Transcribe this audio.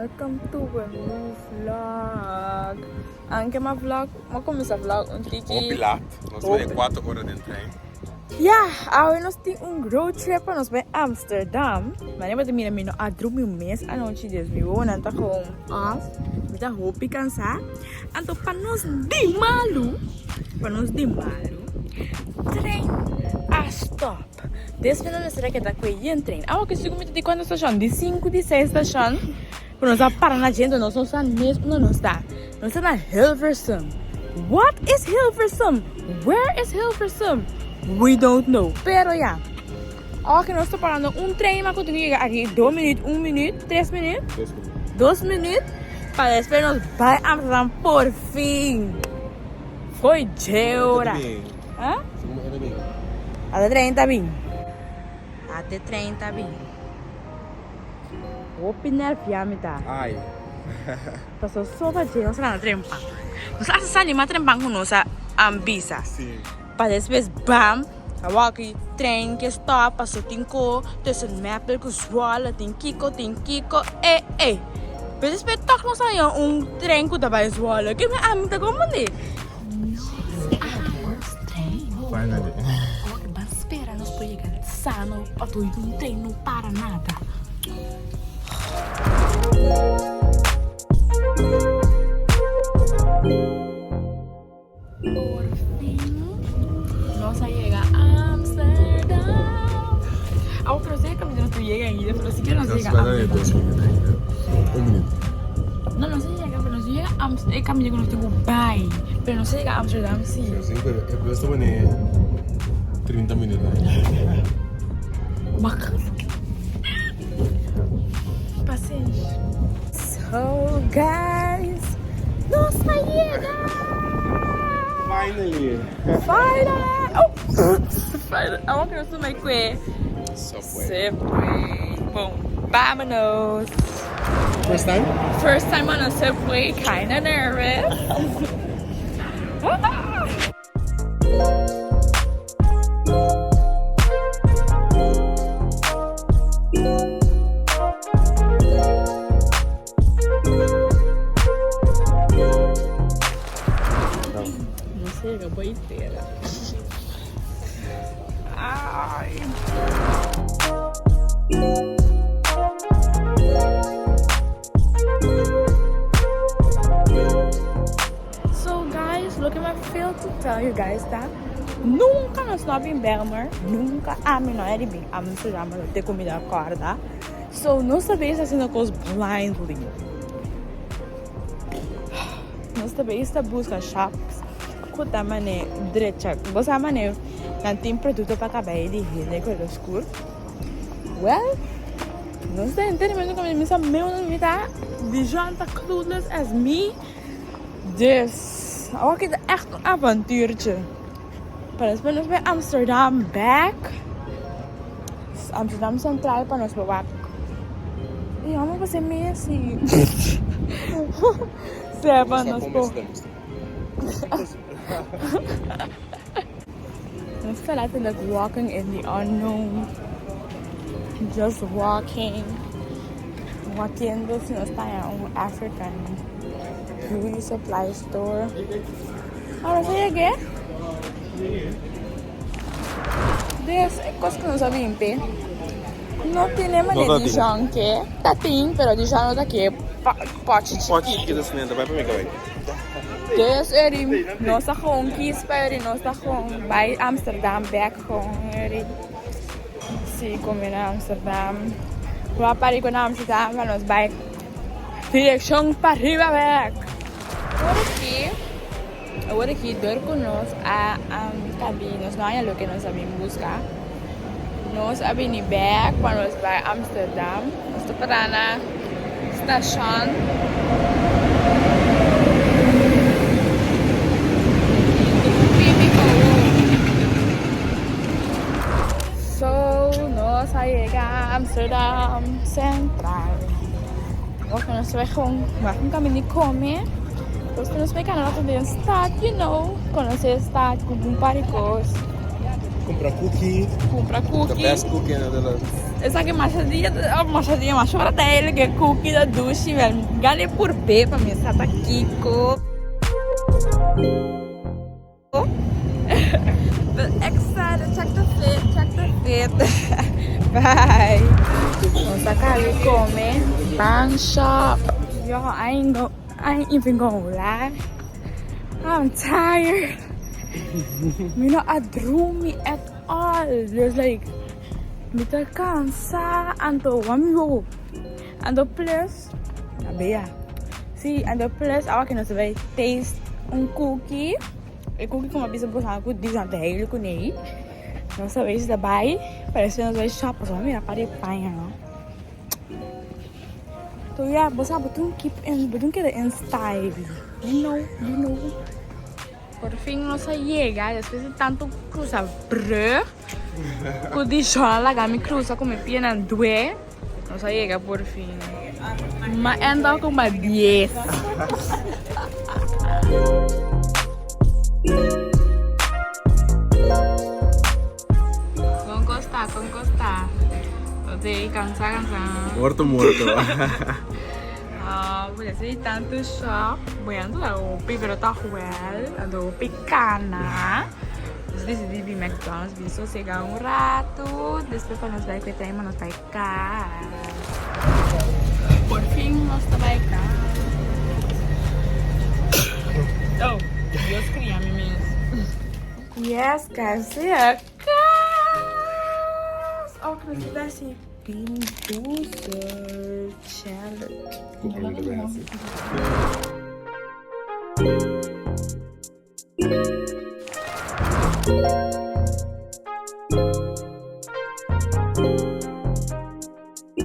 Welcome to a new vlog. Anche uma vlog, ma come sa vlog un triki? Opilaat. Nós vamos 4 horas de trein. Ja, nós temos road trip nós bij Amsterdam. Maar nee, wat de mina a dormir um mês a noite des mi wonen tá com off. Me tá hopi cansar. Então para nós de malu, trem a stop. Desde não será que tá com em trem. Ah, que sigo muito de quando estação, de 5 de 6 estação. Quando nós para na gente, nós não está mesmo não está. Nós está na Hilversum. What is Hilversum? Where is Hilversum? We don't know. Pero ja. Ook nós estamos parando trem, mas quando chega aqui 2 minutos, 1 minuto, 3 minutos? 2 minutos. Para esperarmos para Amsterdam por fim. Foi de hora. Hã? Até 30 bem. Até 30 bem. Vou nerviar-me tá. Ai. Passou só para gente, nós na trempa. Nós acessamos uma trempa com nossa ambisa. Sim. Para depois, bam, aqui trem que stop, passou tinko, tussen mapel com swala, tem kiko, Mas depois toca nós aí trem que vai swala. Que me amiga como é? Finally. Mas espera, nós podemos chegar sano, para tu trem não para nada. Por fim, nós chega a Amsterdam. A outra vez que a menina chega ainda, falou assim que nós chega a Amsterdam. 1 minuto. Não, nós chega, pero nós chega a Amsterdam. É caminho que nós temos bem, pero nós chega a Amsterdam sim. Sim, pero eu estou nem 30 minutos. Bacana. Paciência. So, guys, nós chega. Finally. Finally! Oh! Finally! I want to make way. Subway. Bom, vámonos! First time? First time on a subway, kinda nervous. Chega, boiteira. Ai. So guys, look at my fail to tell you guys that nunca nós não em Belmer, nunca a mim não é de bem. Amsterdam não tem comida corda. So não sabemos fazendo coisas blindly. Nós também está buscando shops. Kuta mane direita. Você mane não tem produto para cabelo de rede com escuro. Well, não sei entendendo como me sabe meu nome tá de janta clueless as me. Dus, ook het echt een avontuurtje. Maar ik ben bij Amsterdam back. Amsterdam Centraal para nós bewaar. Ja, maar we zijn Messi. Ze van ons po. We feel like walking in the unknown. Just walking. Walking dus nós tá em African beauty supply store. Ahora sei que é coisa que não sabia pé. Não tem nem maneira de Jean que tá tem, pero de Jean não tá aqui. Pote que das meninas vai para mim, vai. Dus nós tá com kies para nós tá com by Amsterdam back com se comer na Amsterdam. Vou para com Amsterdam, nós vai direção para arriba back. Agora aqui dor com nós a cabine, nós não é o que nós sabemos buscar. Nós abrimos back quando nós vai a Amsterdam, nós estamos para na estação. So, nós chegamos a Amsterdam Central. Agora nós vamos com caminho de comer. Nós vamos pegar na nossa stad, you know, conhecer a stad com um par de coisas. Comprar cookie. Comprar The cookie. best cookie in the Netherlands. Essa aqui é machadinha, uma chora dele, que é cookie da douche, velho. Ganhei por B pra mim, essa tá Kiko. But excited, check the fit. Bye. Vamos aqui comer. Bang shop. Yo, I ain't even gonna lie. I'm tired. Me not adrumi at all. Just like, me tá cansada. Ando, amigo. Ando plus. Abia. See, ando plus. Awa que não se vai taste cookie. E cookie com uma pizza por cima. Diz ante hele com nei. Não se vai se dabai. Parece que não se vai shop. Só me apare panha, não. So yeah, basta betul kita in style. You know. Por fin no se llega, después de tanto cruzar brug. Kudishona la gami cruza como piena due. No se llega por fin. Ma anda como 10. Con costa. Oke, cansa. Muerto. Boleh sih tanto shop. Bueno, ando pero tá well, ando picana. Decidi vir McDonald's, vir sossegar rato. Depois para nós vai que tem, mas nós vai cá. Por fim, nós vai cá. Oh, Deus cria mesmo. Yes, guys, yeah. Oh, que nós vai ser Pinduzer Challenge.